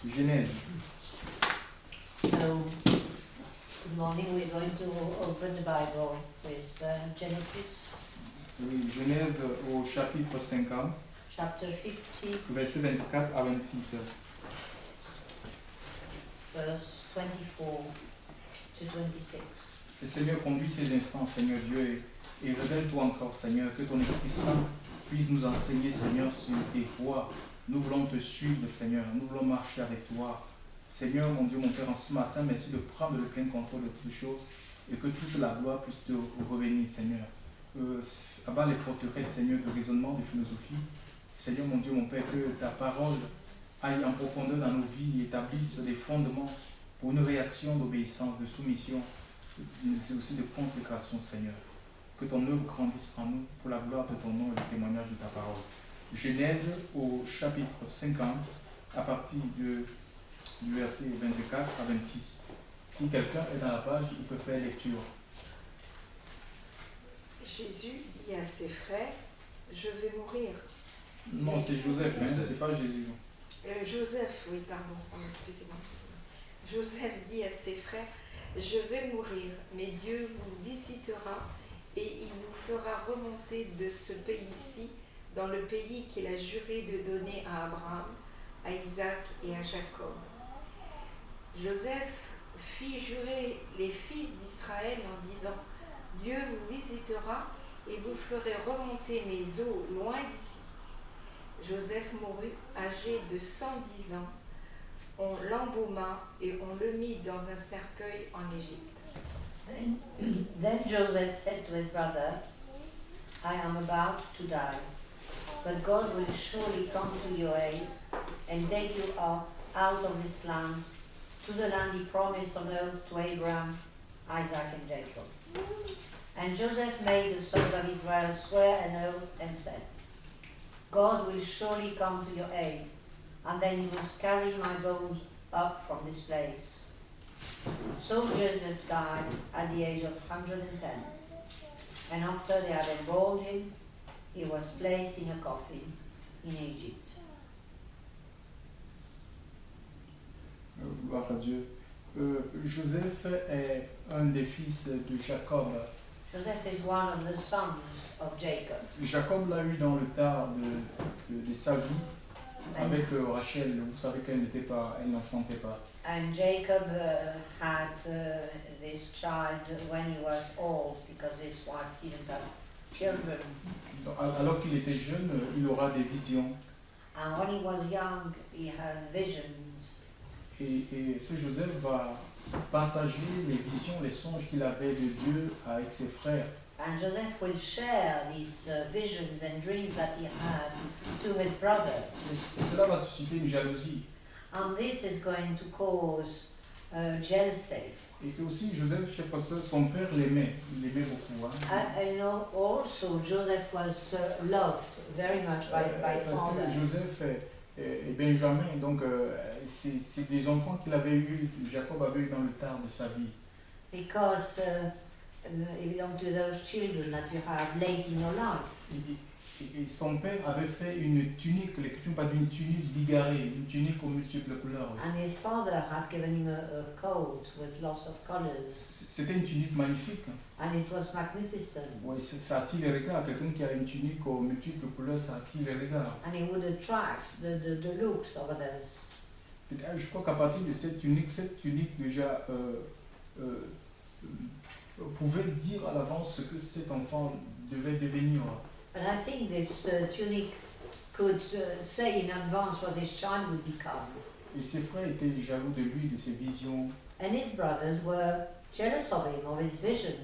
Genèse. So, good morning, we're going to open the Bible with Genesis, Oui, Genèse au chapitre 50, chapter 50, versets 24 à 26. verse 24 to 26. Le Seigneur conduit ces instants, Seigneur Dieu, et révèle-toi encore, Seigneur, que ton Esprit Saint puisse nous enseigner, Seigneur, sur tes voies. Nous voulons te suivre, Seigneur, nous voulons marcher avec toi. Seigneur, mon Dieu, mon Père, en ce matin, merci de prendre le plein contrôle de toutes choses et que toute la gloire puisse te revenir, Seigneur. Abat les forteresses, Seigneur, de raisonnement, de philosophie. Seigneur, mon Dieu, mon Père, que ta parole aille en profondeur dans nos vies et établisse des fondements pour une réaction d'obéissance, de soumission, mais aussi de consécration, Seigneur. Que ton œuvre grandisse en nous pour la gloire de ton nom et le témoignage de ta parole. Genèse au chapitre 50, à partir du verset 24 à 26. Si quelqu'un est dans la page, il peut faire lecture. Jésus dit à ses frères, je vais mourir. Non, c'est Joseph, hein, c'est pas Jésus. Joseph, oui, pardon, excusez-moi. Joseph dit à ses frères, je vais mourir, mais Dieu vous visitera et il vous fera remonter de ce pays-ci dans le pays qu'il a juré de donner à Abraham, à Isaac et à Jacob. Joseph fit jurer les fils d'Israël en disant, Dieu vous visitera et vous ferez remonter mes eaux loin d'ici. Joseph mourut âgé de 110 ans. On l'embauma et on le mit dans un cercueil en Égypte. Then Joseph said to his brother, I am about to die, but God will surely come to your aid and take you out of this land, to the land he promised on oath to Abraham, Isaac and Jacob. And Joseph made the sons of Israel swear an oath and said, God will surely come to your aid, and then you must carry my bones up from this place. So Joseph died at the age of 110, and after they had enrolled him, he was placed in a coffin in Egypt. Gloire à Dieu. Joseph est un des fils de Jacob. Joseph is one of the sons of Jacob. Jacob l'a eu dans le tard de sa vie avec Rachel. Vous savez qu'elle n'enfantait pas. And Jacob had this child when he was old because his wife didn't have children. Alors qu'il était jeune, il aura des visions. And when he was young, he had visions. Et ce Joseph va partager les visions, les songes qu'il avait de Dieu avec ses frères. And Joseph will share these visions and dreams that he had to his brother. Et cela va susciter une jalousie. And this is going to cause jealousy. Et aussi Joseph, chef pasteur, son père l'aimait. Il l'aimait beaucoup. Hein. I know also Joseph was loved very much by his Parce father. que Joseph et Benjamin, donc c'est des enfants qu'il avait eu, Jacob avait eu dans le tard de sa vie. Because he belonged to those children that you have late in your life. Et son père avait fait une tunique, l'écriture parle d'une tunique bigarrée, une tunique aux multiples couleurs. And his father had given him a coat with lots of colors. C'était une tunique magnifique. And it was magnificent. Ouais, ça attire les regards. Quelqu'un qui a une tunique aux multiples couleurs, ça attire les regards. And it would attract the looks of others. Je crois qu'à partir de cette tunique déjà pouvait dire à l'avance ce que cet enfant devait devenir. And I think this tunic could say in advance what his child would become. Et ses frères étaient jaloux de lui, de ses visions. And his brothers were jealous of him, of his visions.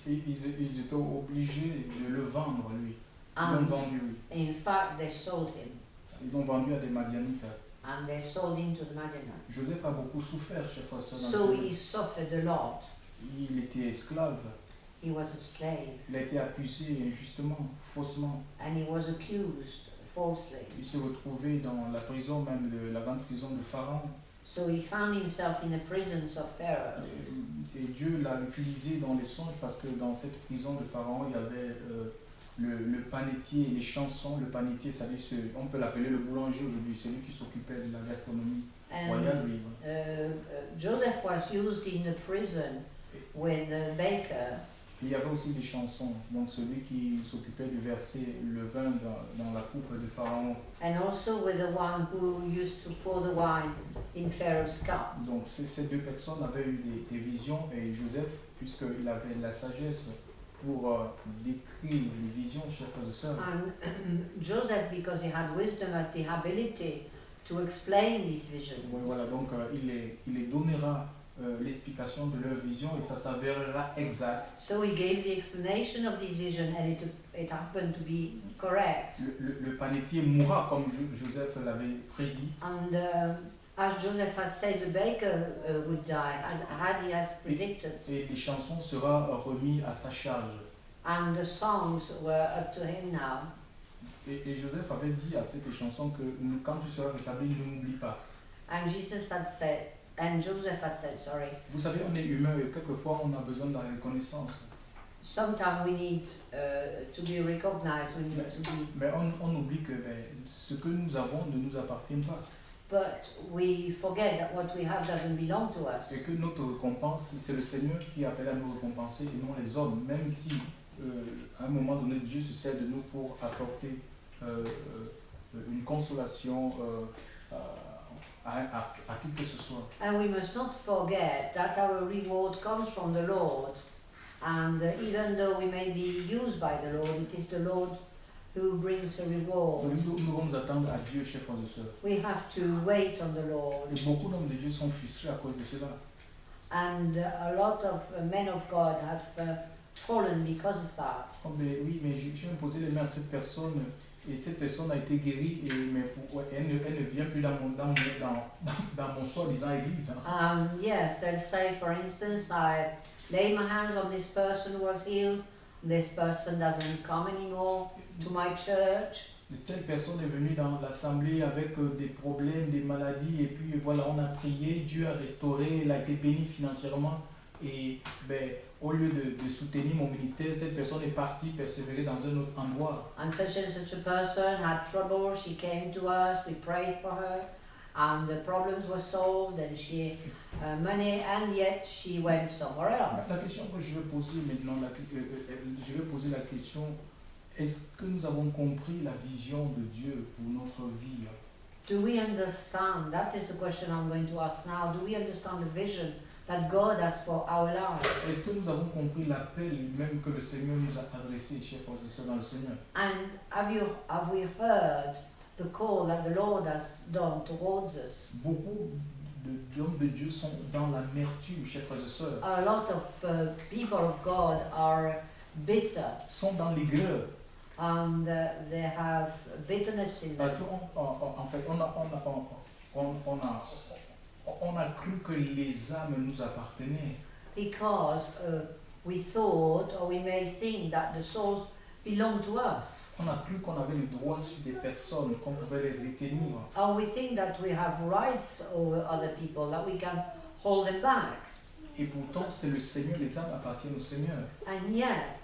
Et ils étaient obligés de le vendre, lui. Ils And l'ont vendu, lui. in fact, they sold him. Ils l'ont vendu à des Madianites. And they sold him to the Madianites. Joseph a beaucoup souffert, chef frère. So he suffered a lot. Il était esclave. He was a slave. Il a été accusé injustement, faussement. And he was accused falsely. Il s'est retrouvé dans la prison, même la grande prison de Pharaon. So he found himself in the prisons of Pharaoh. Et Dieu l'a utilisé dans les songes parce que dans cette prison de Pharaon, il y avait le panetier, les chansons, le panetier, on peut l'appeler le boulanger aujourd'hui, celui qui s'occupait de la gastronomie royale. And Oui. Joseph was used in the prison with the baker. Il y avait aussi des chansons, donc celui qui s'occupait de verser le vin dans la coupe de Pharaon. And also with the one who used to pour the wine in Pharaoh's cup. Donc ces deux personnes avaient eu des visions et Joseph, puisqu'il avait de la sagesse pour décrire les visions, chers frères et sœurs. And Joseph, because he had wisdom, had the ability to explain these visions. Ouais, voilà, donc il les donnera l'explication de leur vision et ça s'avérera exact. So he gave the explanation of this vision, and it happened to be correct. Le panetier mourra comme Joseph l'avait prédit. And as Joseph had said, the baker would die, as he has predicted. Et les chansons sera remis à sa charge. And the songs were up to him now. Et Joseph avait dit à cette chanson que quand tu seras rétabli, ne m'oublie pas. And Jesus had said, and Joseph had said, sorry, Vous savez, on est humain et quelquefois on a besoin de la reconnaissance. sometimes we need to be recognized, we need to be, Mais on oublie que ce que nous avons ne nous appartient pas. but we forget that what we have doesn't belong to Et us. que notre récompense, c'est le Seigneur qui appelle à nous récompenser et non les hommes. Même si à un moment donné, Dieu se sert de nous pour apporter une consolation à qui que ce soit. And we must not forget that our reward comes from the Lord. And even though we may be used by the Lord, it is the Lord who brings a reward. Donc nous devons nous attendre à Dieu, chers frères et sœurs. We have to wait on the Lord. Et beaucoup d'hommes de Dieu sont frustrés à cause de cela. And a lot of men of God have fallen because of that. Oh, mais oui, mais j'ai imposé les mains à cette personne et cette personne a été guérie, elle ne vient plus dans mon soi-disant église. Hein. Yes, they'll say, for instance, I lay my hands on this person who was healed. This person doesn't come anymore to my church. De telle personne est venue dans l'assemblée avec des problèmes, des maladies, et puis voilà, on a prié, Dieu a restauré, elle a été bénie financièrement, et au lieu de soutenir mon ministère, cette personne est partie persévérer dans un autre endroit. And such a person had trouble, she came to us, we prayed for her, and the problems were solved, and she money, and yet she went somewhere else. La question que je vais poser maintenant, je vais poser la question, est-ce que nous avons compris la vision de Dieu pour notre vie? Do we understand? That is the question I'm going to ask now. Do we understand the vision that God has for our lives? Est-ce que nous avons compris l'appel même que le Seigneur nous a adressé, chers frères et sœurs, dans le Seigneur? And have we heard the call that the Lord has done towards us? Beaucoup d'hommes de Dieu sont dans l'amertume, chers frères et sœurs. A lot of people of God are bitter, Sont dans l'aigreur. and they have bitterness in them. Parce qu'en fait, on a cru que les âmes nous appartenaient. Because we thought, or we may think, that the souls belong to us. On a cru qu'on avait le droit sur des personnes, qu'on pouvait les retenir. Or we think that we have rights over other people, that we can hold them back. Et pourtant, c'est le Seigneur, les âmes appartiennent au Seigneur. And yet,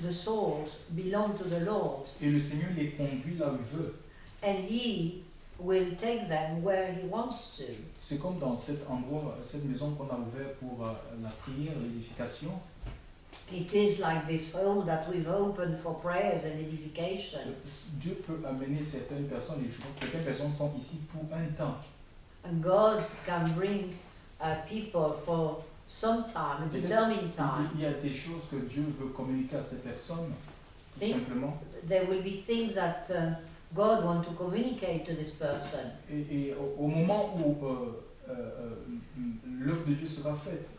the souls belong to the Lord. Et le Seigneur les conduit là où il veut. And He will take them where He wants to. C'est comme dans cet endroit, cette maison qu'on a ouverte pour la prière, l'édification. It is like this home that we've opened for prayers and edification. Dieu peut amener certaines personnes, et je crois que certaines personnes sont ici pour un temps. And God can bring people for some time, a determined time. Il y a des choses que Dieu veut communiquer à ces personnes, tout simplement. There will be things that God wants to communicate to this person. Et au moment où l'œuvre de Dieu sera faite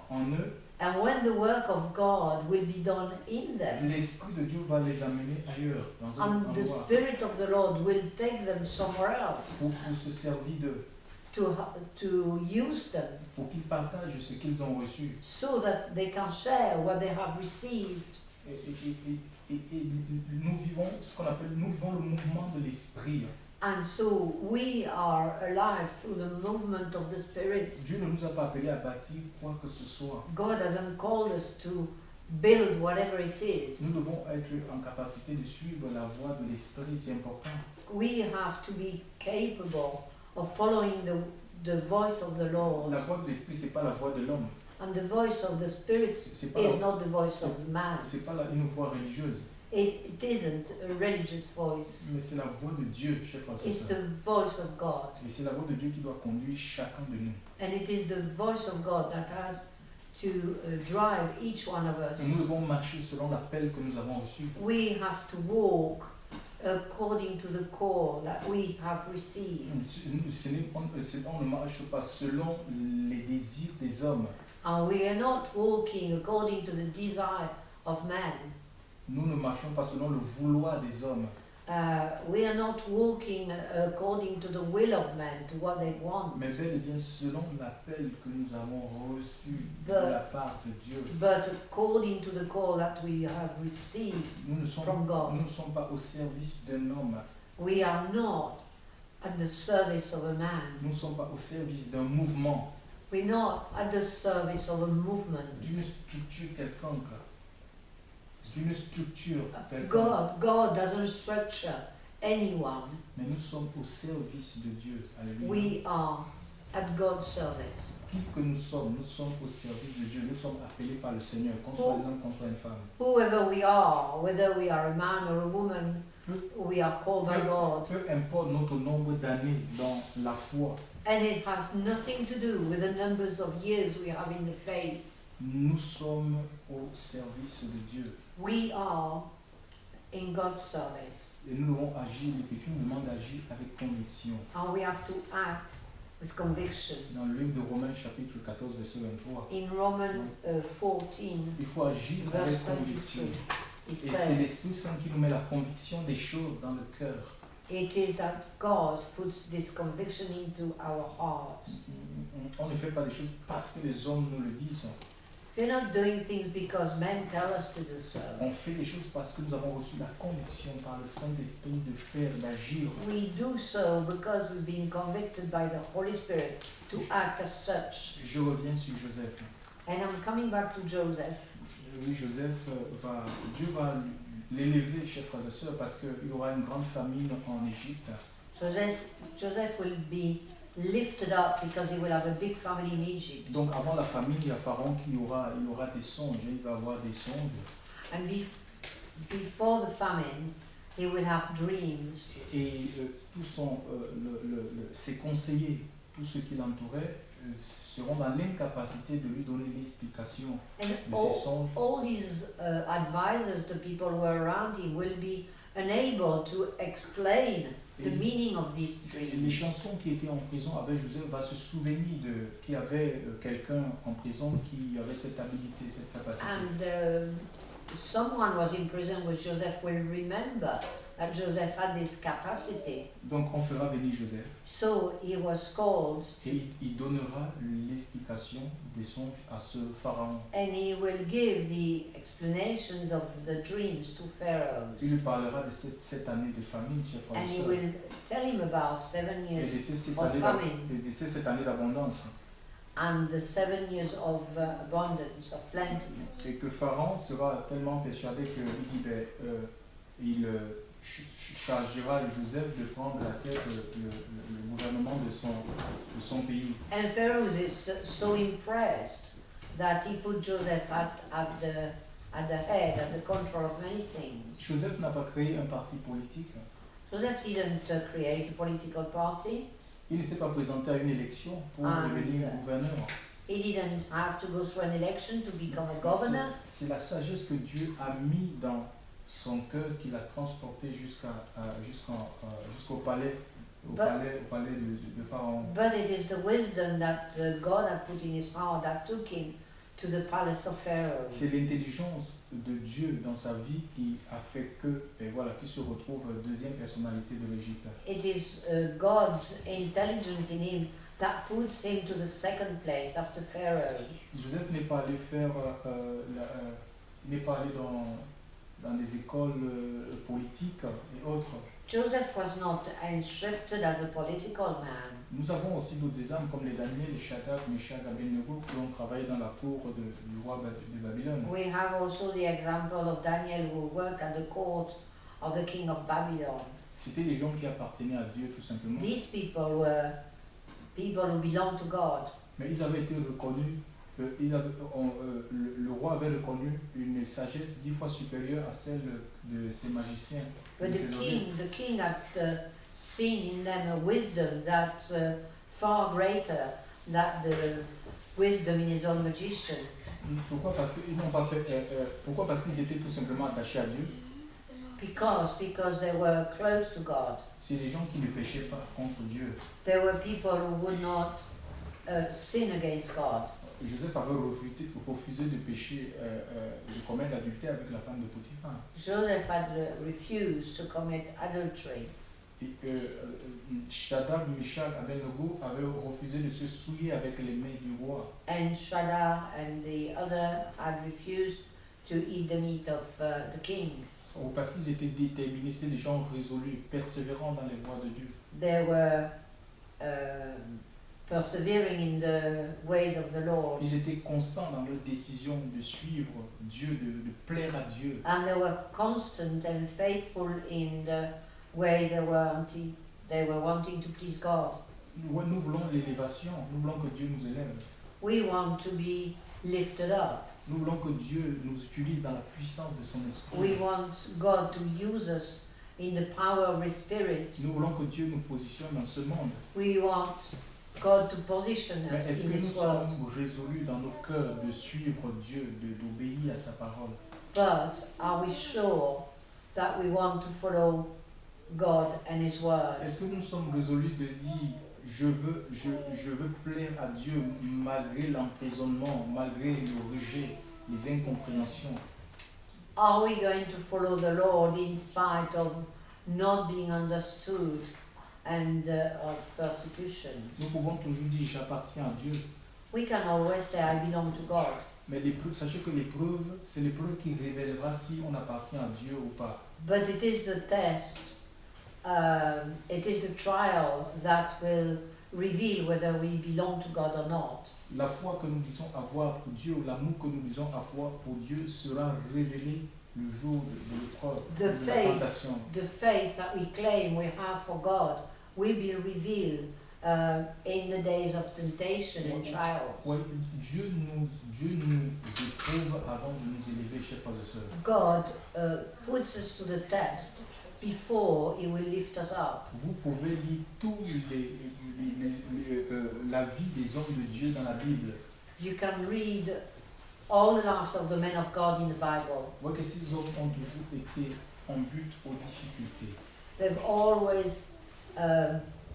en eux, And when the work of God will be done in them, l'Esprit de Dieu va les amener ailleurs, dans un and the endroit, Spirit of the Lord will take them somewhere else pour se servir d'eux, to use them pour qu'ils partagent ce qu'ils ont reçu. so that they can share what they have received. Et nous vivons ce qu'on appelle, nous vivons le mouvement de l'Esprit. And so we are alive through the movement of the Spirit. Dieu ne nous a pas appelés à bâtir quoi que ce soit. God hasn't called us to build whatever it Nous is, devons être en capacité de suivre la voie de l'Esprit, c'est important. we have to be capable of following the voice of the Lord. La voie de l'Esprit, c'est pas la voie de l'homme. And the voice of the Spirit C'est pas, is not the voice of man. c'est pas une voie religieuse, It isn't a religious voice. mais c'est la voix de Dieu, chers frères et It's sœurs. the voice of God. Et c'est la voix de Dieu qui doit conduire chacun de nous. And it is the voice of God that has to drive each one of Et nous us. devons marcher selon l'appel que nous avons reçu. We have to walk according to the call that we have received. On ne marche pas selon les désirs des hommes. And we are not walking according to the desire of man. Nous ne marchons pas selon le vouloir des hommes. We are not walking according to the will of man, to what they want, Mais bel et bien selon l'appel que nous avons reçu de But- la part de Dieu. but according to the call that we have received Nous ne from God. sommes pas au service d'un homme. We are not at the service of a man. Nous ne sommes pas au service d'un mouvement, We're not at the service of a movement. d'une structure quelconque. D'une structure quelconque. God doesn't structure anyone. Mais nous sommes au service de Dieu. Alléluia. We are at God's service. Qui que nous sommes au service de Dieu. Nous sommes appelés par le Seigneur, qu'on soit un homme, qu'on soit une femme. Whoever we are, whether we are a man or a woman, we are called by God. Peu importe notre nombre d'années dans la foi, And it has nothing to do with the numbers of years we have in the faith. nous sommes au service de Dieu. We are in God's service. Et nous devons agir, l'Écriture nous demande d'agir avec conviction. And we have to act with conviction. Dans le livre de Romains chapitre 14 verset 23, In Romans 14, il faut agir verse avec conviction. 22, it Et c'est says, l'Esprit Saint qui nous met la conviction des choses dans le cœur. it is that God puts this conviction into our hearts. On ne fait pas des choses parce que les hommes nous le disent. We're not doing things because men tell us to do so. On fait les choses parce que nous avons reçu la conviction par le Saint-Esprit de faire, d'agir. We do so because we've been convicted by the Holy Spirit to act as such. Je reviens sur Joseph. And I'm coming back to Joseph. Oui, Joseph Dieu va l'élever, chers frères et sœurs, parce qu'il y aura une grande famine en Égypte. Joseph will be lifted up because he will have a big family in Egypt. Donc avant la famine, il y a Pharaon qui aura des songes, il va avoir des songes. And before the famine, he will have dreams. Et ses conseillers, tous ceux qui l'entouraient, seront dans l'incapacité de lui donner l'explication And de ces songes. all these advisors, the people who are around him, will be unable to explain the meaning of these Les dreams. chansons qui étaient en prison avec Joseph va se souvenir qu'il y avait quelqu'un en prison qui avait cette habilité, cette capacité. And someone was in prison with Joseph will remember that Joseph had this capacity. Donc on fera venir Joseph So he was called et il donnera l'explication des songes à ce pharaon. and he will give the explanations of the dreams to Pharaoh. Il lui parlera de cette année de famine, chers frères And et he sœurs, will tell him about 7 et years of famine de cette année d'abondance. and the 7 years of abundance, of plenty. Et que Pharaon sera tellement persuadé qu'il chargera Joseph de prendre la tête le gouvernement de son pays. And Pharaoh is so impressed that he put Joseph at the head, at the control of many things. Joseph n'a pas créé un parti politique. Joseph didn't create a political party. Il ne s'est pas présenté à une élection pour devenir gouverneur. He didn't have to go through an election to become a governor. C'est la sagesse que Dieu a mis dans son cœur qui l'a transporté jusqu'au palais, au palais de Pharaon. But it is the wisdom that God had put in his heart that took him to the palace of Pharaoh. C'est l'intelligence de Dieu dans sa vie qui a fait qu'il se retrouve deuxième personnalité de l'Égypte. It is God's intelligence in him that puts him to the second place after Pharaoh. Joseph n'est pas allé n'est pas allé dans des écoles politiques et autres. Joseph was not instructed as a political man. Nous avons aussi d'autres exemples comme les Daniel, les Shadrach, Meshach, Abednego qui ont travaillé dans la cour du roi de Babylone. We have also the example of Daniel who worked at the court of the king of Babylon. C'était des gens qui appartenaient à Dieu tout simplement. These people were people who belonged to God. Mais ils avaient été reconnus, le roi avait reconnu une sagesse 10 fois supérieure à celle de ses magiciens. But de ses audits. the king had seen in them a wisdom that's far greater than the wisdom in his own magician. Pourquoi? Parce qu'ils n'ont pas fait. Pourquoi? Parce qu'ils étaient tout simplement attachés à Dieu. Because they were close to God. C'est des gens qui ne péchaient pas contre Dieu. There were people who would not sin against God. Joseph avait refusé de pécher, de commettre l'adultère avec la femme de Potiphar. Joseph had refused to commit adultery. Et Shadrach, Meshach, Abednego avaient refusé de se souiller avec les mains du roi. And Shadrach and the other had refused to eat the meat of the king. Parce qu'ils étaient déterminés, c'était des gens résolus, persévérants dans les voies de Dieu. They were persevering in the ways of the Lord. Ils étaient constants dans leur décision de suivre Dieu, de plaire à Dieu. And they were constant and faithful in the way they were wanting to please God. Nous voulons l'élévation, nous voulons que Dieu nous élève. We want to be lifted up. Nous voulons que Dieu nous utilise dans la puissance de son esprit. We want God to use us in the power of His Spirit. Nous voulons que Dieu nous positionne dans ce monde. We want God to position Mais us est-ce in que nous this world. sommes résolus dans nos cœurs de suivre Dieu, d'obéir à sa parole? But are we sure that we want to follow God and His word? Est-ce que nous sommes résolus de dire je veux plaire à Dieu malgré l'emprisonnement, malgré le rejet, les incompréhensions? Are we going to follow the Lord in spite of not being understood and of persecution? Nous pouvons toujours dire j'appartiens à Dieu. We can always say, I belong to God. Mais sachez que l'épreuve, c'est l'épreuve qui révélera si on appartient à Dieu ou pas. But it is the test, it is the trial that will reveal whether we belong to God or not. La foi que nous disons avoir pour Dieu, ou l'amour que nous disons avoir pour Dieu sera révélé le jour de l'épreuve, The de la faith, tentation. the faith that we claim we have for God will be revealed in the days of temptation and trial. Ouais, Dieu nous éprouve avant de nous élever, chers frères et sœurs. God puts us to the test before He will lift us up. Vous pouvez lire tous la vie des hommes de Dieu dans la Bible. You can read all the lives of the men of God in the Bible. Vous voyez que ces hommes ont toujours été en but aux difficultés. They've always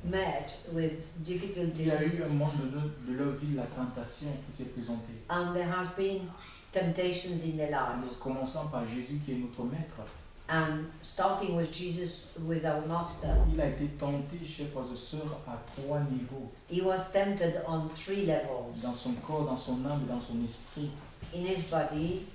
met with Il y a difficulties, eu un moment de leur vie la tentation qui s'est présentée. and there has been temptations in their lives. Commençant par Jésus qui est notre maître. And starting with Jesus, who is our master, Il a été tenté, chers frères et sœurs, à 3 niveaux. he was tempted on 3 levels: Dans son corps, dans son âme et dans son esprit. in his body,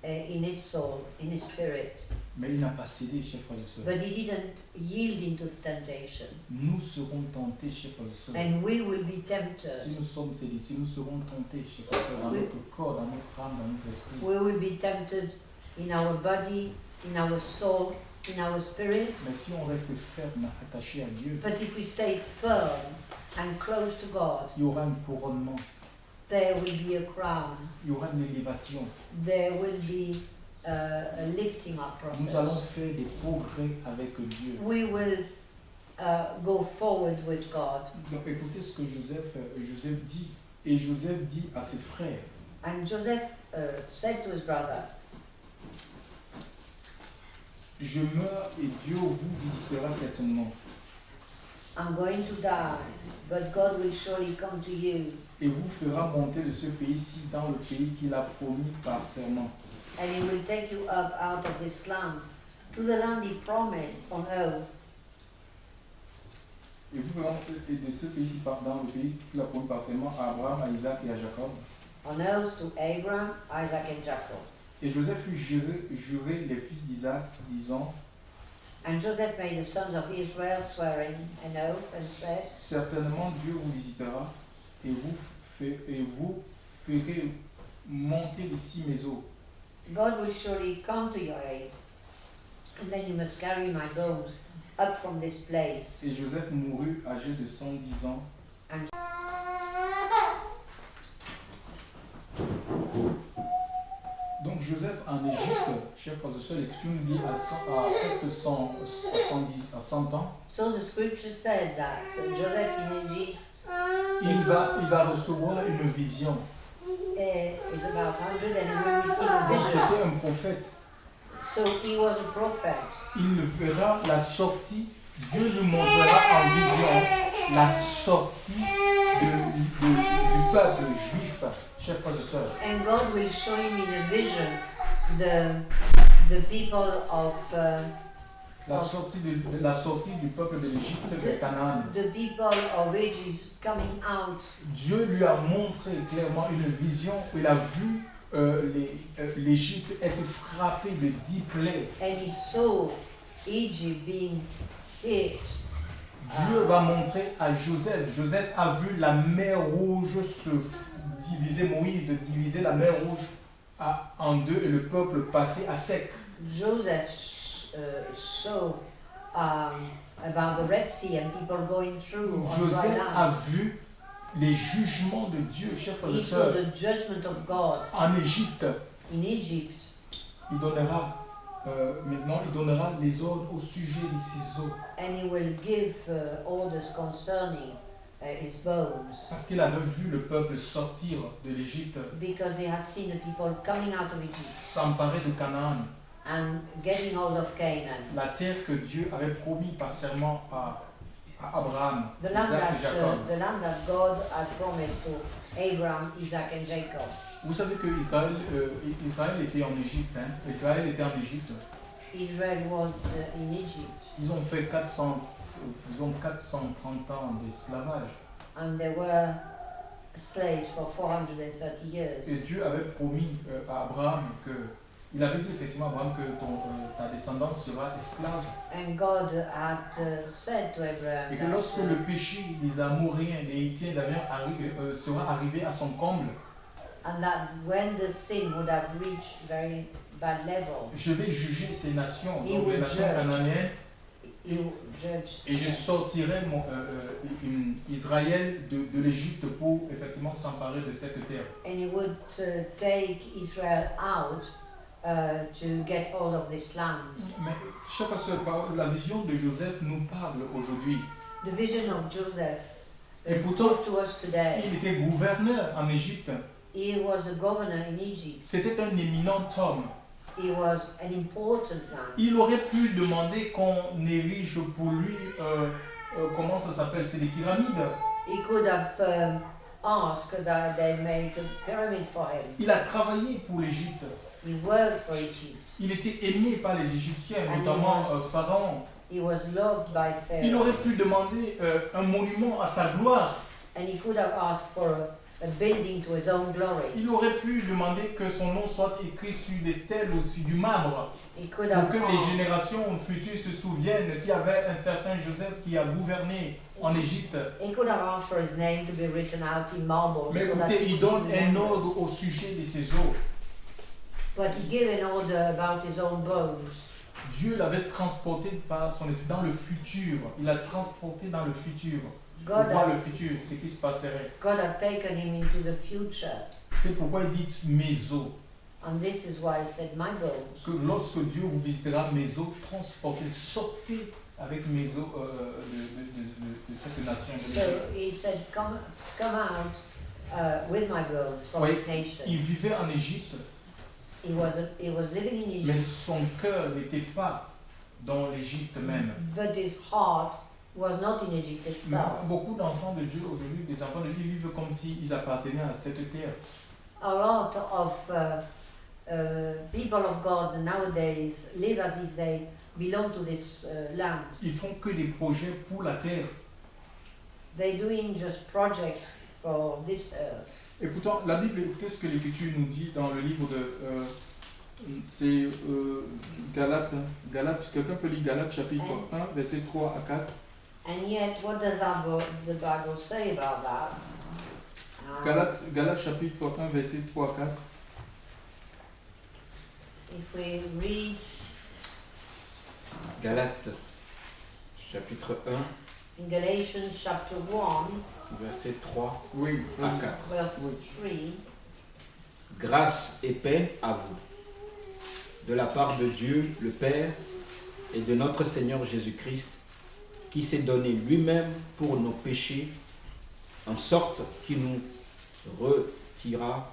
in his soul, in his spirit. Mais il n'a pas cédé, chers frères et sœurs. But he didn't yield into temptation. Nous serons tentés, chers frères et sœurs. And we will be Si tempted. nous sommes cédés, si nous serons tentés, chers frères et sœurs, dans Oui. notre corps, dans notre âme, dans notre esprit. We will be tempted in our body, in our soul, in our spirit. Mais si on reste ferme, attaché à Dieu, But if we stay firm and close to God, il y aura un couronnement, there will be a crown. il y aura une élévation. There will be a lifting up Nous allons process. faire des progrès avec Dieu. We will go forward with God. Donc écoutez ce que Joseph dit. Et Joseph dit à ses frères, And Joseph said to his brother, je meurs et Dieu vous visitera certainement. I'm going to die, but God will surely come to you, Et vous fera monter de ce pays-ci dans le pays qu'il a promis par serment. and He will take you up out of this land, to the land He promised on oath. Et vous fera monter de ce pays-ci dans le pays qu'il a promis par serment à Abraham, à Isaac et à Jacob. On oath to Abraham, Isaac, and Jacob. Et Joseph fut juré les fils d'Isaac, disant, And Joseph made the sons of Israel swear an oath and said, certainement Dieu vous visitera et vous ferez monter d'ici mes eaux. God will surely come to your aid, and then you must carry my bones up from this place. Et Joseph mourut âgé de 110 ans. Donc Joseph en Égypte, chers frères et sœurs, l'Écriture nous dit à presque 100 ans, So the scripture said that Joseph in Egypt il va recevoir une vision. is about 100 and he will receive a Donc vision. c'était un prophète. So he was a prophet. Il verra la sortie, Dieu lui montrera en vision la sortie du peuple juif, chers frères et sœurs. And God will show him in a vision the people of La sortie du peuple de l'Égypte de Canaan. the people of Egypt coming out. Dieu lui a montré clairement une vision où il a vu l'Égypte être frappée de 10 plaies. And he saw Egypt being hit. Dieu va montrer à Joseph. Joseph a vu la mer rouge se diviser, Moïse diviser la mer rouge en deux et le peuple passer à sec. Joseph saw about the Red Sea and people going through on dry Joseph a land. vu les jugements de Dieu, chers frères He et saw sœurs, the judgment of God en Égypte. in Egypt. Il donnera maintenant, il donnera les ordres au sujet de ces eaux. And he will give orders concerning his bones, Parce qu'il avait vu le peuple sortir de l'Égypte, because he had seen the people coming out of Egypt s'emparer de Canaan, and getting hold of Canaan, la terre que Dieu avait promis par serment à Abraham, the land Isaac et Jacob. that God had promised to Abraham, Isaac and Jacob. Vous savez que Israël était en Égypte. Israël était en Égypte. Israel was in Egypt, Ils ont fait 430 ans d'esclavage. and they were slaves for 430 Et years. Dieu avait promis à Abraham que, il avait dit effectivement à Abraham que ta descendance sera esclave. And God had said to Abraham Et que lorsque le péché des Amoréens, des Hittiens sera arrivé à son comble, and that when the sin would have reached very bad level, je vais juger ces nations, He donc les will nations judge. cananéennes, he would judge et je them. sortirai Israël de l'Égypte pour effectivement s'emparer de cette terre. And he would take Israel out to get hold of this land. Mais chers frères et sœurs, la vision de Joseph nous parle aujourd'hui. The vision of Joseph Et pourtant, talk to us today. il était gouverneur en Égypte. He was a governor in Egypt. C'était un éminent homme. He was an important man. Il aurait pu demander qu'on érige pour lui, comment ça s'appelle, c'est des pyramides. He could have asked that they make a pyramid for him. Il a travaillé pour l'Égypte. He worked for Egypt. Il était aimé par les Égyptiens, And notamment Pharaon. He was loved by Il Pharaoh. aurait pu demander un monument à sa gloire. And he could have asked for a building to his own glory. Il aurait pu demander que son nom soit écrit sur des stèles ou sur du marbre. He could Pour have que les asked, générations futures se souviennent qu'il y avait un certain Joseph qui a gouverné en Égypte. he could have asked for his name to be written out in marble. Mais so that écoutez, he il could donne un remember. ordre au sujet de ces eaux. But he gave an order about his own bones. Dieu l'avait transporté par son esprit dans le futur. Il l'a transporté dans le futur. Pour God voir had, le futur, ce qui se passerait. God had taken him into the future. C'est pourquoi il dit mes eaux. And this is why he said, my bones. Que lorsque Dieu vous visitera, mes eaux, transportez, sortez avec mes eaux de cette nation. De So l'Égypte. he said, come out with my bones from Oui, this nation. il vivait en Égypte, He was living in mais Egypt, son cœur n'était pas dans l'Égypte même. but his heart was not in Egypt Mais itself. beaucoup d'enfants de Dieu aujourd'hui, des enfants de Dieu, ils vivent comme s'ils appartenaient à cette terre. A lot of people of God nowadays live as if they belong to this land. Ils font que des projets pour la terre. They're doing just projects for this earth. Et pourtant, la Bible, écoutez ce que l'Écriture nous dit dans le livre C'est Galates, quelqu'un peut lire Galates chapitre 1, verset 3 à 4. And yet, what does the Bible say about that? Galates chapitre 1, verset 3 à 4. If we read Galates, chapitre 1, in Galatians chapter 1, verset 3 Oui, à 4. verse 3, Grâce et paix à vous, de la part de Dieu le Père et de notre Seigneur Jésus-Christ, qui s'est donné lui-même pour nos péchés, en sorte qu'il nous retira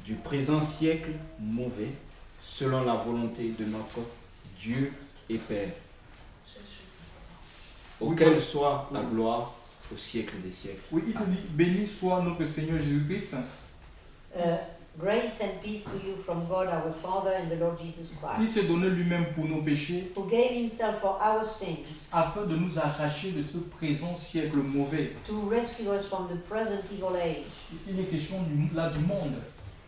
du présent siècle mauvais, selon la volonté de notre Dieu et Père, auquel soit la gloire au siècle des siècles. Oui, il dit, béni soit notre Seigneur Jésus-Christ, grace and peace to you from God our Father and the Lord Jesus qui Christ, s'est donné lui-même pour nos péchés, who gave himself for our sins afin de nous arracher de ce présent siècle mauvais. to rescue us from the present evil age. Il est question là du monde.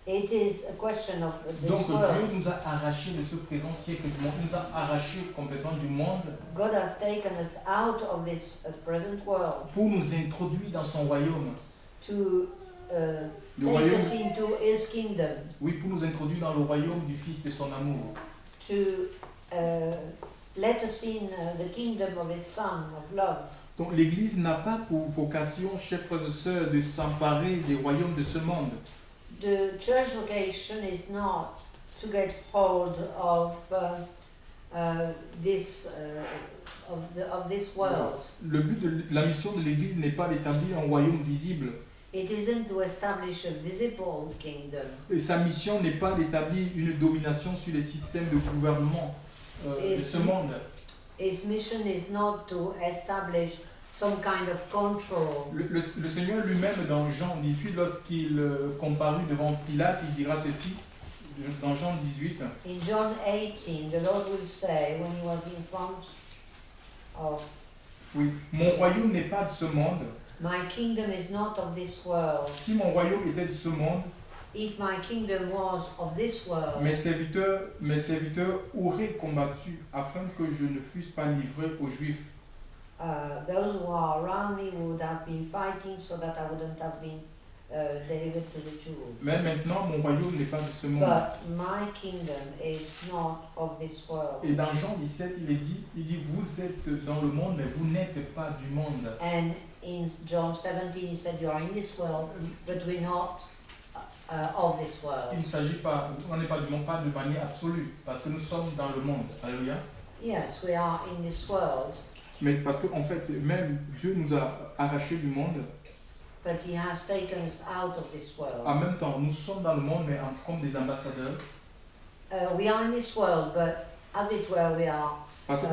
It is a question of this Donc Dieu world. nous a arrachés de ce présent siècle du monde, il nous a arrachés complètement du monde God has taken us out of this present world pour nous introduire dans son royaume. to Le take royaume, us into his kingdom, oui, pour nous introduire dans le royaume du Fils de son amour. to let us in the kingdom of his Son, of love. Donc l'Église n'a pas pour vocation, chers frères et sœurs, de s'emparer des royaumes de ce monde. The church vocation is not to get hold of this world. Le but de la mission de l'Église n'est pas d'établir un royaume visible. It isn't to establish a visible kingdom. Et sa mission n'est pas d'établir une domination sur les systèmes de gouvernement de ce monde. His mission is not to establish some kind of control. Le Seigneur lui-même, dans Jean 18, lorsqu'il comparut devant Pilate, il dira ceci, dans Jean 18, In John 18, the Lord will say, when he was in front of, oui, mon royaume n'est pas de ce monde. my kingdom is not of this world. Si mon royaume était de ce monde, If my kingdom was of this world, mes serviteurs auraient combattu afin que je ne fusse pas livré aux Juifs. those who are around me would have been fighting so that I wouldn't have been delivered to the Jews. Mais maintenant, mon royaume n'est pas de ce monde. But my kingdom is not of this world. Et dans Jean 17, il dit, vous êtes dans le monde, mais vous n'êtes pas du monde. And in John 17, he said, you are in this world, but we're not of this world. Il ne s'agit pas, on n'est pas du monde, pas de manière absolue, parce que nous sommes dans le monde. Alléluia. Yes, we are in this world, Mais parce qu'en fait, même Dieu nous a arrachés du monde. but he has taken us out of this world. En même temps, nous sommes dans le monde, mais comme des ambassadeurs. We are in this world, but as it were, we are Parce que,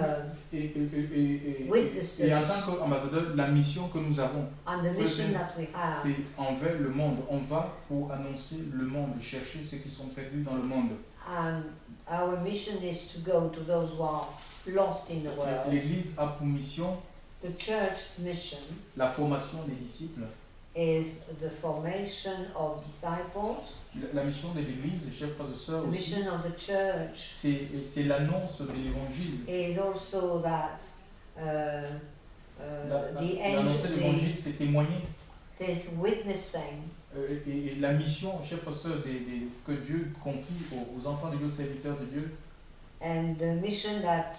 witnesses. et en tant qu'ambassadeur, la mission que nous avons, and the mission that we have c'est envers le monde. On va pour annoncer le monde, chercher ceux qui sont perdus dans le monde. and our mission is to go to those who are lost in the world. L'Église a pour mission The church's mission la formation des disciples. is the formation of disciples. La mission de l'Église, chers frères et sœurs The aussi, mission of the church c'est l'annonce de l'Évangile. is also that L'annoncer l'Évangile, c'est témoigner. this witnessing. Et la mission, chers frères et sœurs, que Dieu confie aux enfants de Dieu, aux serviteurs de Dieu, And the mission that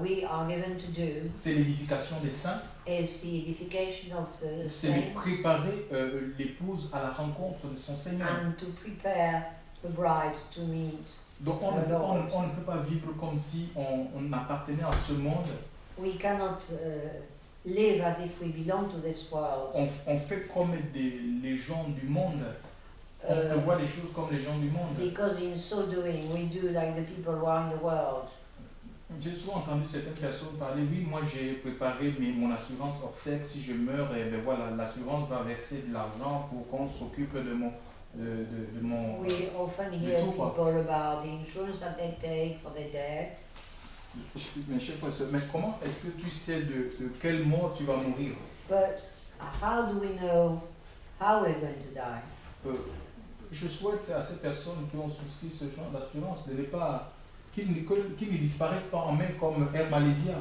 we are given to do c'est l'édification des saints, is the edification of the c'est de saints préparer l'épouse à la rencontre de son Seigneur. and to prepare the bride to meet. Donc on ne peut pas vivre comme si on appartenait à ce monde. We cannot live as if we belong to this world. On fait comme les gens du monde. On prévoit les choses comme les gens du monde. Because in so doing, we do like the people who are in the world. J'ai souvent entendu certaines personnes parler, oui, moi j'ai préparé mon assurance obsèque, si je meurs, et ben voilà, l'assurance va verser de l'argent pour qu'on s'occupe de mon... We often hear tout, quoi. people about the insurance that they take for their death. Mais chers frères et sœurs, mais comment est-ce que tu sais de quelle mort tu vas mourir? But how do we know how we're going to die? je souhaite à ces personnes qui ont souscrit ce genre d'assurance de ne pas, qu'ils ne disparaissent pas en mai comme Air Malaysia.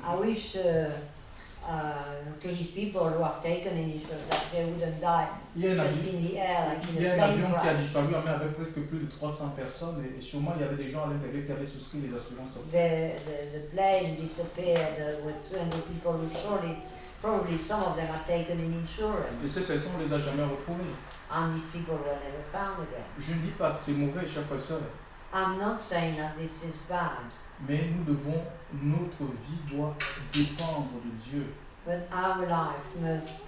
I wish to these people who have taken insurance that they wouldn't die Il y a un just avion, in the air, like il y in a a un plane avion qui a crash. disparu en mai avec presque plus de 300 personnes et sûrement il y avait des gens à l'intérieur qui avaient souscrit les assurances aussi. The plane disappeared with 300 people who probably some of them had taken an insurance, Et ces personnes, on ne les a jamais retrouvées. and these people were never found again. Je ne dis pas que c'est mauvais, chers frères et sœurs, I'm not saying that this is bad, mais nous devons, notre vie doit dépendre de Dieu. but our life must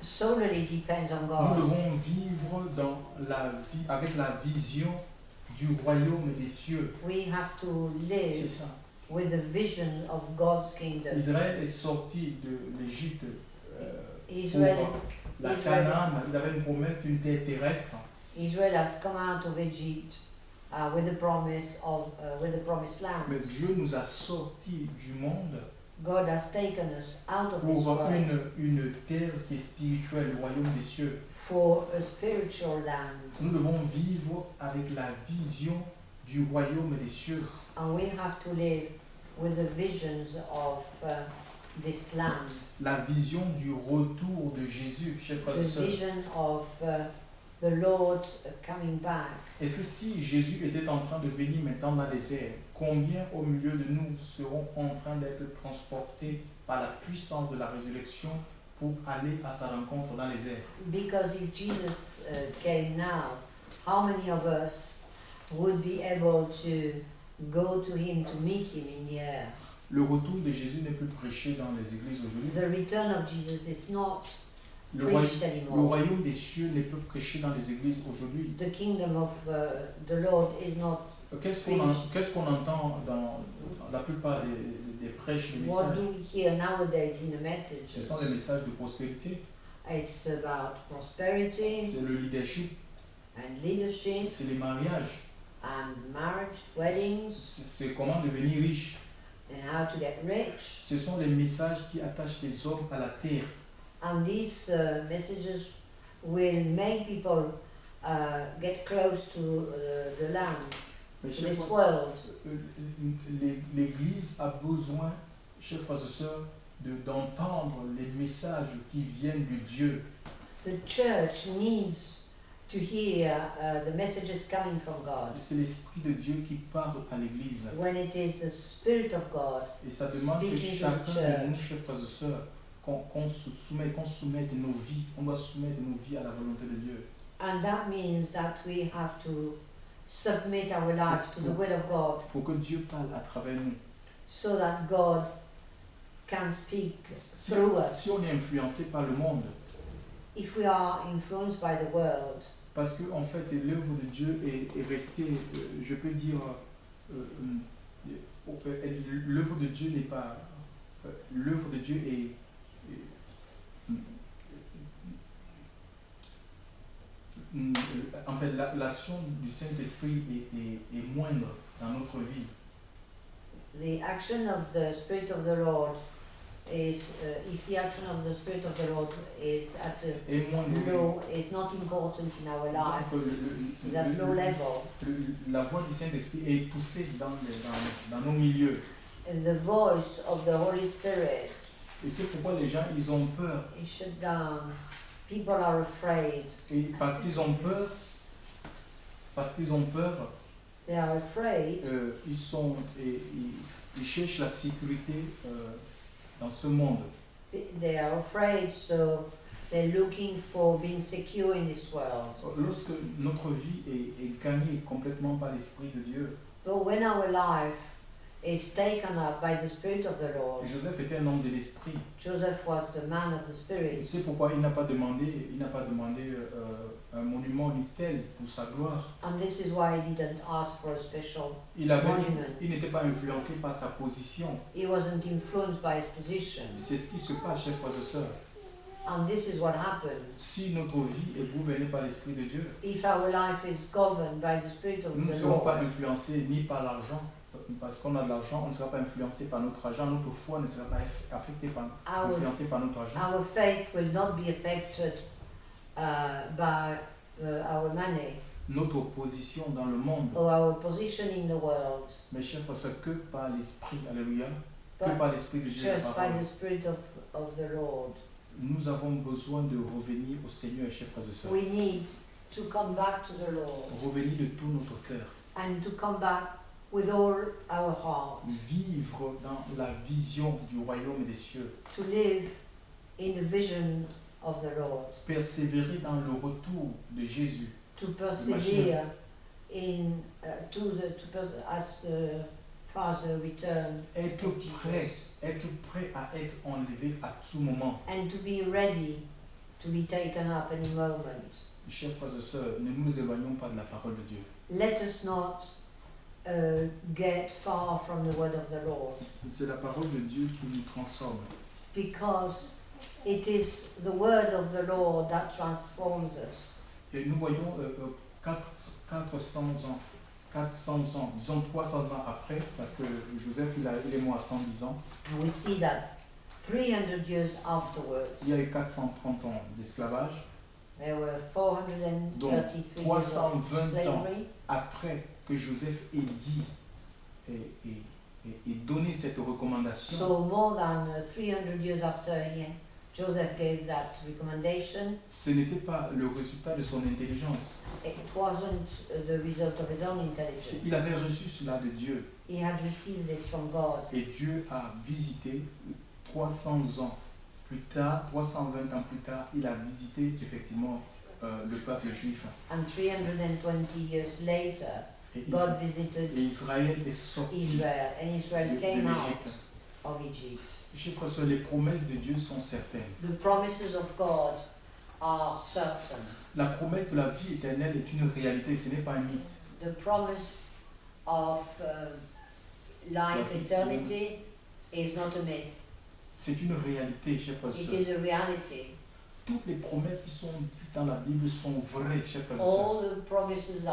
solely depends on Nous God. devons vivre dans la vie, avec la vision du royaume des cieux. We have to C'est live ça. with the vision of God's kingdom. Israël est sorti de l'Égypte Israel, pour la Israël. Canaan. Ils avaient une promesse d'une terre terrestre. Israel has come out of Egypt with the promised land. Mais Dieu nous a sortis du monde God has taken us out of this pour world une terre qui est spirituelle, le royaume des cieux. for a spiritual land, Nous devons vivre avec la vision du royaume des cieux. and we have to live with the visions of this land, La vision du retour de Jésus, chers frères the et sœurs. vision of the Lord coming back. Est-ce que si Jésus était en train de venir maintenant dans les airs, combien au milieu de nous seront en train d'être transportés par la puissance de la résurrection pour aller à sa rencontre dans les airs? Because if Jesus came now, how many of us would be able to go to him, to meet him in the air? Le retour de Jésus n'est plus prêché dans les églises aujourd'hui. The return of Jesus is not Le preached le anymore. royaume des cieux n'est plus prêché dans les églises aujourd'hui. The kingdom of the Lord is not. Qu'est-ce qu'on entend dans la plupart des prêches, des What messages? do we hear nowadays in the message? Ce sont des messages de prospérité, It's about prosperity c'est le leadership, and leadership c'est les mariages, and marriage, weddings, c'est comment devenir riche. and how to get rich. Ce sont les messages qui attachent les hommes à la terre. And these messages will make people get close to the land, Mais to chers this frères, world. l'Église a besoin, chers frères et sœurs, d'entendre les messages qui viennent de Dieu. The church needs to hear the messages coming from God. C'est l'Esprit de Dieu qui parle à l'Église. When it is the Spirit of God, Et ça demande que Speaking to chacun the de nous, church. chers frères et sœurs, qu'on soumette nos vies, on doit soumettre nos vies à la volonté de Dieu. and that means that we have to submit our lives to the will of God, Pour que Dieu parle à travers nous. so that God can speak Si, through us. si on est influencé par le monde, If we are influenced by the world, parce que en fait l'œuvre de Dieu est restée, je peux dire, l'œuvre de Dieu n'est pas, l'œuvre de Dieu est en fait l'action du Saint-Esprit est moindre dans notre vie. the action of the Spirit of the Lord is, if the action of the Spirit of the Lord is at a Est moindre. low, is not important in our life, Donc, is at low level, la voix du Saint-Esprit est étouffée dans nos milieux. the voice of the Holy Spirit Et c'est pourquoi les gens, ils ont peur. is shut down. People are afraid. Et parce qu'ils ont peur, They are afraid. ils cherchent la sécurité dans ce monde. They are afraid, so they're looking for being secure in this world. Lorsque notre vie est gagnée complètement par l'Esprit de Dieu, But when our life is taken up by the Spirit of the Lord, Joseph était un homme de l'Esprit. Joseph was a man of the Et Spirit. c'est pourquoi il n'a pas demandé un monument, une stèle pour sa gloire. And this is why he didn't ask for a special Il n'était pas influencé par sa position. He wasn't influenced by his position. C'est ce qui se passe, chers frères et sœurs. And this is what happens. Si notre vie est gouvernée par l'Esprit de Dieu, If our life is governed by the Spirit of nous ne the serons pas Lord, influencés ni par l'argent, parce qu'on a de l'argent, on ne sera pas influencé par notre argent, notre foi ne sera pas influencée par notre argent. our faith will not be affected by our money notre position dans le monde. or our position in the world, Mes chers frères, c'est que par l'Esprit, alléluia, que but par l'Esprit de Dieu, la just by parole. the Spirit of the Lord. Nous avons besoin de revenir au Seigneur, chers frères et sœurs. We need to come back to the Lord Revenir de tout notre cœur. and to come back with all our heart, Vivre dans la vision du royaume des cieux. to live in the vision of the Lord, Persévérer dans le retour de Jésus. to persevere in as the Father return Être of prêt, Jesus, être prêt à être enlevé à tout moment. and to be ready to be taken up any moment. Chers frères et sœurs, ne nous éloignons pas de la parole de Dieu. Let us not get far from the word of the Lord, C'est la parole de Dieu qui nous transforme. because it is the word of the Lord that transforms us. Et nous voyons 400 ans, 400 ans, disons 300 ans après, parce que Joseph il est mort à 110 ans, And we see that 300 years afterwards, il y a eu 430 ans d'esclavage. there were 433 years 320 of slavery. Après que Joseph ait dit et donné cette recommandation, So more than 300 years after Joseph gave that recommendation, ce n'était pas le résultat de son intelligence. it wasn't the result of his own intelligence. Il avait reçu cela de Dieu. He had received this from God. Et Dieu a visité 300 ans plus tard, 320 ans plus tard, il a visité effectivement le peuple juif. And 320 years later, Et God visited Israël est sorti Israel, and Israel de came out l'Égypte. of Egypt. Chers frères et sœurs, les promesses de Dieu sont certaines. The promises of God are certain. La promesse de la vie éternelle est une réalité, ce n'est pas un mythe. The promise of life eternity is not a myth. C'est une réalité, chers frères et It sœurs. is a reality. Toutes les promesses qui sont dites dans la Bible sont vraies, chers frères et sœurs. All the promises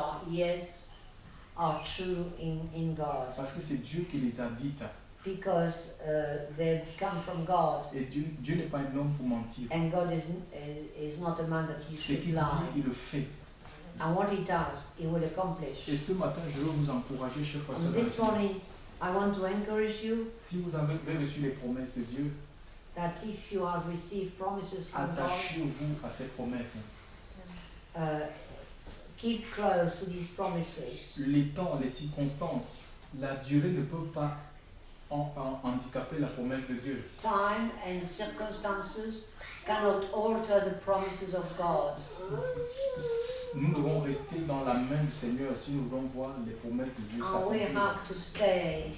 are true in God, Parce que c'est Dieu qui les a dites. because they come from God, Et Dieu n'est pas un homme pour mentir. and God is not a man that he Ce should qu'il dit, lie. il le fait. And what he does, he will accomplish. Et ce matin, je veux vous encourager, chers frères et And sœurs. this morning, I want to encourage you Si vous avez reçu les promesses de Dieu, that if you have received promises from God, attachez-vous à ces promesses. keep close to these promises. Les temps, les circonstances, la durée ne peut pas handicaper la promesse de Dieu. Time and circumstances cannot alter the promises of God. Nous devons rester dans la main du Seigneur si nous voulons voir les promesses de Dieu And we s'accomplir. have to stay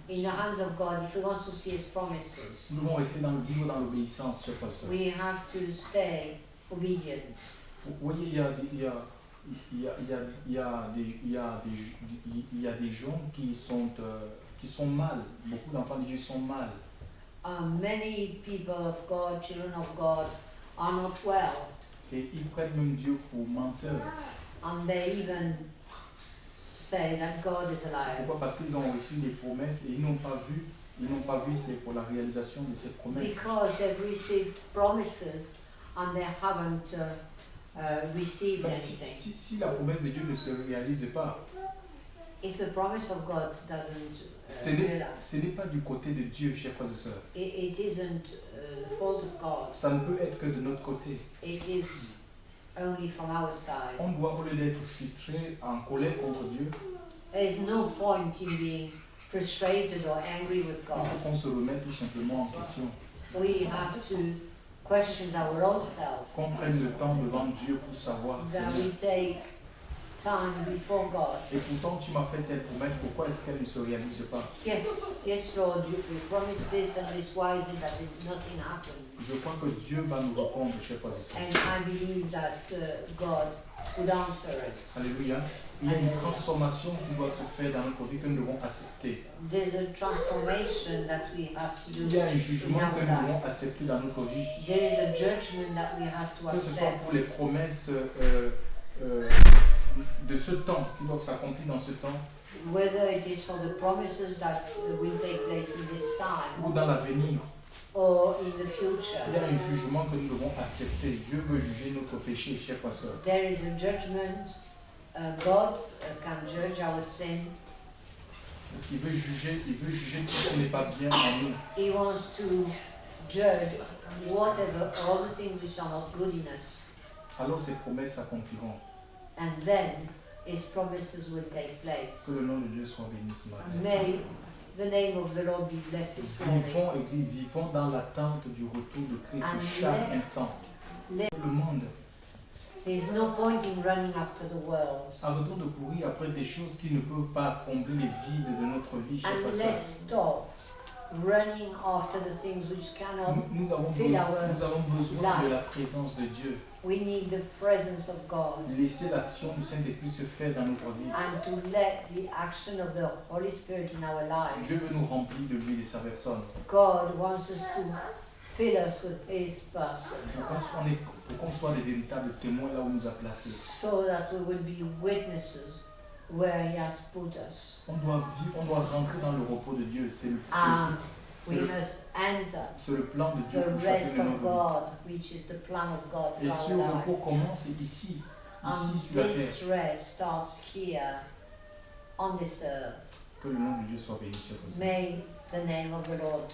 in the hands of God if we want to see His promises. Nous devons rester vivre dans l'obéissance, chers frères et sœurs. We have to stay obedient. Vous voyez, il y a des gens qui sont mal. Beaucoup d'enfants de Dieu sont mal. Many people of God, children of God, are not well, Et ils prennent même Dieu pour menteur. and they even say that God is a liar. Pourquoi? Parce qu'ils ont reçu des promesses et ils n'ont pas vu c'est pour la réalisation de ces promesses. Because they've received promises and they haven't received anything. Si la promesse de Dieu ne se réalise pas, If the promise of God doesn't ce realize, n'est pas du côté de Dieu, chers frères et sœurs. it isn't the fault of God. Ça ne peut être que de notre côté. It is only from our side. On doit, au lieu d'être frustré, en colère contre Dieu, There is no point in being frustrated or angry with il God. faut qu'on se remette tout simplement en question. We have to question our own self, Qu'on prenne le temps devant Dieu pour savoir, that Seigneur. we take time before God. Et pourtant, tu m'as fait telle promesse, pourquoi est-ce qu'elle ne se réalise pas? Yes, Lord, you promised this and this. Why is it that nothing happened? Je crois que Dieu va nous répondre, chers frères et sœurs. And I believe that God would answer us. Alléluia. Il y a une transformation qui doit se faire dans notre vie que nous devons accepter. There's a transformation that we have to do Il y a un in jugement our que nous devons life. accepter dans notre vie. There is a judgment that we have to Que ce soit accept. pour les promesses de ce temps, qui doivent s'accomplir dans ce temps, Whether it is for the promises that will take place in this time ou dans l'avenir. or in the Il y a future. un jugement que nous devons accepter. Dieu veut juger notre péché, chers frères et sœurs. There is a judgment. God can judge our sin. Il veut juger tout ce qui n'est pas bien en nous. He wants to judge whatever, all the things which are not good in us. Alors ses promesses s'accompliront. And then His promises will take place. Que le nom de Dieu soit béni ce matin. May the name of the Lord be blessed this morning. Vivons, Église, vivons dans l'attente du retour de Christ chaque instant. Le monde. There is no point in running after the world. Arrêtons de courir après des choses qui ne peuvent pas combler les vides de notre vie, chers And frères et let's stop running after the things which cannot sœurs. Nous avons besoin de la présence de Dieu. We need the presence of God. Laisser l'action du Saint-Esprit se faire dans notre vie. And to let the action of the Holy Spirit in our lives. Dieu veut nous remplir de lui et de sa personne. God wants us to fill us with His person. Pour qu'on soit des véritables témoins là où il nous a placés. So that we will be witnesses where He has put us. On doit rentrer dans le repos de Dieu. C'est We must enter le plan de Dieu the pour chacune rest de of nos vies. God, which is the plan of God Et for ce our repos life. commence ici And sur la terre. this rest starts here on this earth. Que le nom de Dieu soit béni, chers frères. May the name of the Lord